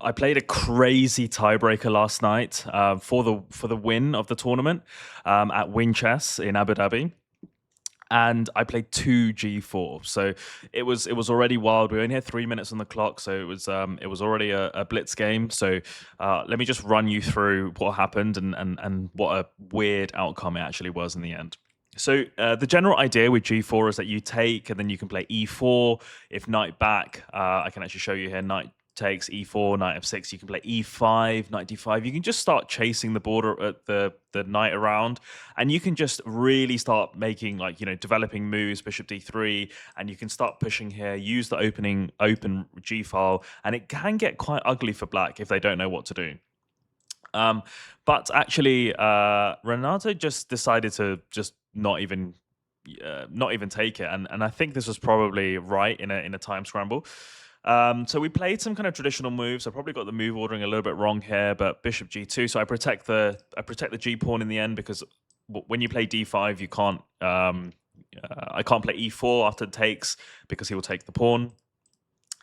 I played a crazy tiebreaker last night for the win of the tournament at Win Chess in Abu Dhabi, and I played two G4. So it was already wild. We only had 3 minutes on the clock, so it was already a blitz game. So let me just run you through what happened and what a weird outcome it actually was in the end. So the general idea with G4 is that you take and then you can play E4. If knight back, I can actually show you here. Knight takes E4, knight F6. You can play E5, knight D5. You can just start chasing the border at the knight around, and you can just really start making developing moves. Bishop D3, and you can start pushing here. Use the open G file, and it can get quite ugly for black if they don't know what to do. Um, but actually, Renato just decided to just not even take it, and I think this was probably right in a time scramble. So we played some kind of traditional moves. I probably got the move ordering a little bit wrong here, but Bishop G2. So I protect the G pawn in the end because when you play D5, you can't. I can't play E4 after it takes because he will take the pawn,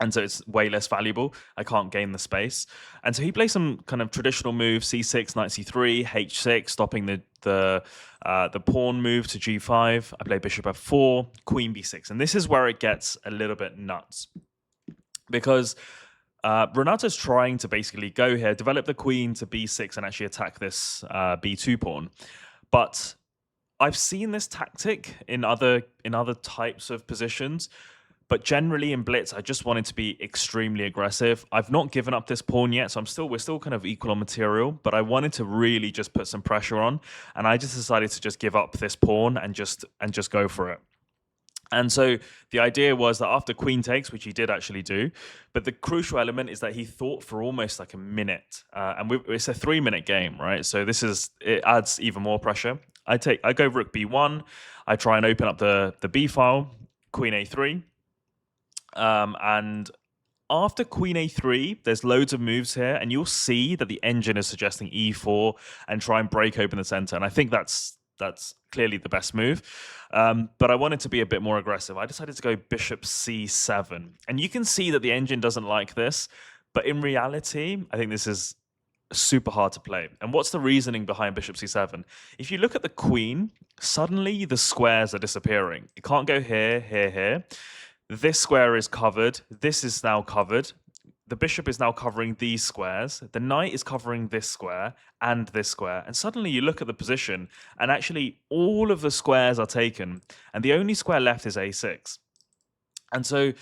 and so it's way less valuable. I can't gain the space, and so he plays some kind of traditional move: c6, knight c3, h6, stopping the pawn move to g5. I play bishop f4, queen b6, and this is where it gets a little bit nuts because Renato's trying to basically go here, develop the queen to b6, and actually attack this b2 pawn, but I've seen this tactic in other types of positions, but generally in blitz, I just wanted to be extremely aggressive. I've not given up this pawn yet, so we're still kind of equal on material, but I wanted to really just put some pressure on, and I just decided to just give up this pawn and just go for it. And so the idea was that after queen takes, which he did actually do, but the crucial element is that he thought for almost like a minute, and it's a 3 minute game, right? So it adds even more pressure. I go rook b1, I try and open up the b file, queen a3, and after queen a3, there's loads of moves here, and you'll see that the engine is suggesting e4 and try and break open the center. And I think that's clearly the best move. But I wanted to be a bit more aggressive. I decided to go bishop c7. And you can see that the engine doesn't like this. But in reality, I think this is super hard to play. And what's the reasoning behind bishop c7? If you look at the queen, suddenly the squares are disappearing. It can't go here, here, here. This square is covered. This is now covered. The bishop is now covering these squares. The knight is covering this square and this square. And suddenly you look at the position, and actually all of the squares are taken, and the only square left is a6. And so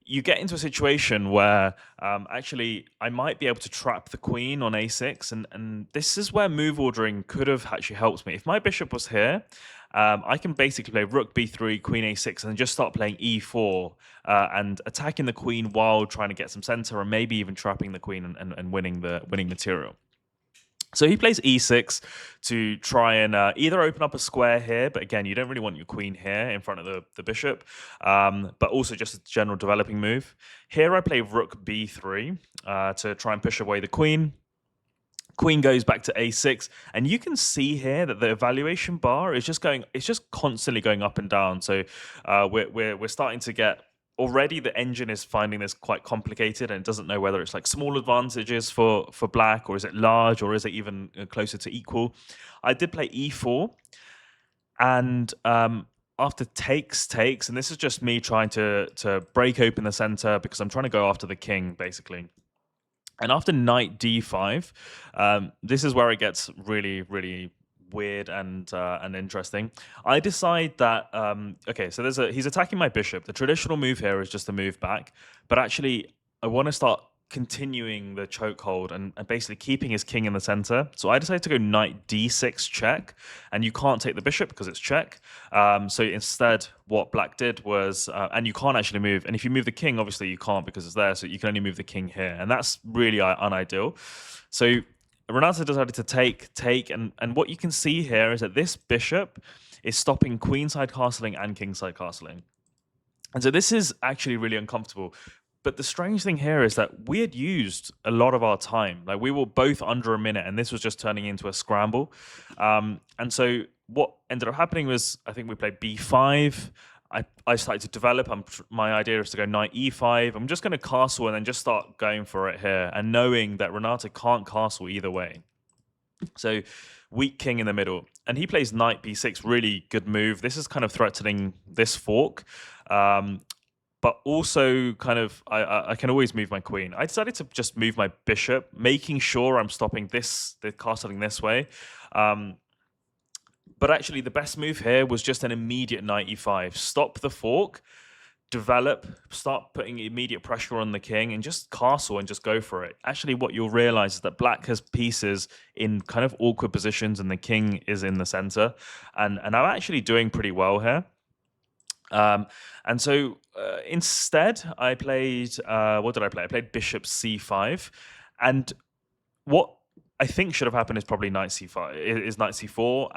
you get into a situation where actually I might be able to trap the queen on a6, and this is where move ordering could have actually helped me. If my bishop was here, I can basically play rook b3, queen a6, and just start playing e4 and attacking the queen while trying to get some center, and maybe even trapping the queen and winning material. So he plays e6 to try and either open up a square here, but again, you don't really want your queen here in front of the bishop, but also just a general developing move. Here I play rook b3 to try and push away the queen. Queen goes back to a6, and you can see here that the evaluation bar is just constantly going up and down. So we're starting to get, already the engine is finding this quite complicated, and it doesn't know whether it's like small advantages for black, or is it large, or is it even closer to equal. I did play e4, and after takes, and this is just me trying to break open the center because I'm trying to go after the king, basically. And after knight d5, this is where it gets really, really weird and interesting. I decide that okay, so he's attacking my bishop. The traditional move here is just to move back, but actually I want to start continuing the chokehold and basically keeping his king in the center. So I decided to go knight d6 check, and you can't take the bishop because it's check. So instead, what black did was, and you can't actually move, and if you move the king, obviously you can't because it's there, so you can only move the king here, and that's really unideal. So Renato decided to take, and what you can see here is that this bishop is stopping queenside castling and kingside castling. And so this is actually really uncomfortable. But the strange thing here is that we had used a lot of our time. Like, we were both under a minute, and this was just turning into a scramble. And so what ended up happening was, I think we played b5. I started to develop. My idea is to go knight e5. I'm just going to castle and then just start going for it here, and knowing that Renato can't castle either way. So weak king in the middle, and he plays knight b6. Really good move. This is kind of threatening this fork. But also kind of I can always move my queen. I decided to just move my bishop, making sure I'm stopping the castling this way. But actually, the best move here was just an immediate knight e5. Stop the fork, develop, start putting immediate pressure on the king, and just castle and just go for it. Actually, what you'll realize is that black has pieces in kind of awkward positions, and the king is in the center. And I'm actually doing pretty well here. And so instead, I played, what did I play? I played bishop c5. And what I think should have happened is probably knight c5, is knight c4,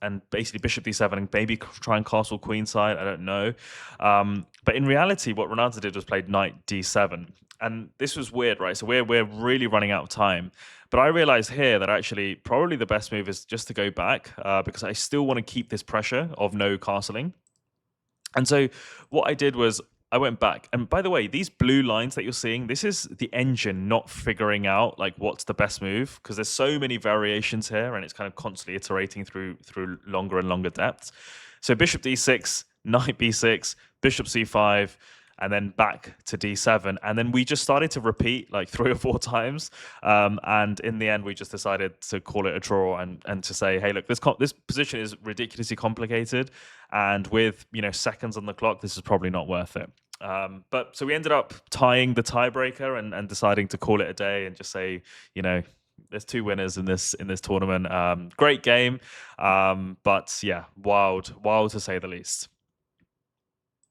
and basically bishop d7, and maybe try and castle queenside. I don't know. But in reality, what Renato did was played knight d7. And this was weird, right? So we're really running out of time. But I realized here that actually probably the best move is just to go back, because I still want to keep this pressure of no castling. And so what I did was I went back. And by the way, these blue lines that you're seeing, this is the engine not figuring out like what's the best move, because there's so many variations here, and it's kind of constantly iterating through longer and longer depths. So bishop d6, knight b6, bishop c5, and then back to d7. And then we just started to repeat like 3 or 4 times. And in the end, we just decided to call it a draw, and to say, hey, look, this position is ridiculously complicated. And with, seconds on the clock, this is probably not worth it. But so we ended up tying the tiebreaker, and deciding to call it a day and just say, there's 2 winners in this tournament. Great game. But yeah, wild to say the least.